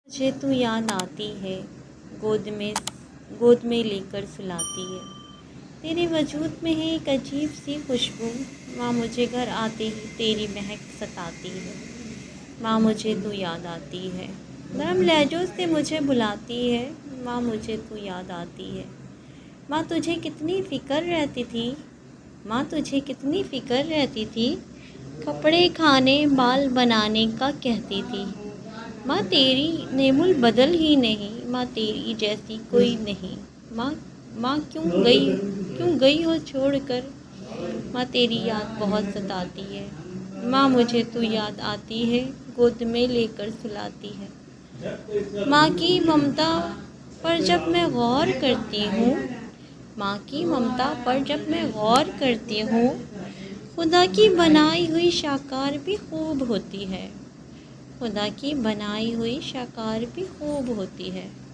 मुझे तू याद आती है, गोद में लेकर सुलाती है। तेरे वजूद में है एक अजीब सी खुशबू। माँ, मुझे घर आते ही तेरी महक सताती है। माँ, मुझे तू याद आती है, नरम लहजों से मुझे बुलाती है। माँ, मुझे तू याद आती है। माँ, तुझे कितनी फ़िक्र रहती थी। माँ, तुझे कितनी फ़िक्र रहती थी। कपड़े, खाने, बाल बनाने का कहती थी। माँ, तेरी नेमुल बदल ही नहीं। माँ, तेरी जैसी कोई नहीं। माँ, क्यों गई हो छोड़कर। माँ, तेरी याद बहुत सताती है। माँ, मुझे तू याद आती है, गोद में लेकर सुलाती है। माँ की ममता पर जब मैं गौर करती हूँ, माँ की ममता पर जब मैं गौर करती हूँ, खुदा की बनाई हुई शाकार भी खूब होती है। खुदा की बनाई हुई शाकार भी खूब होती है।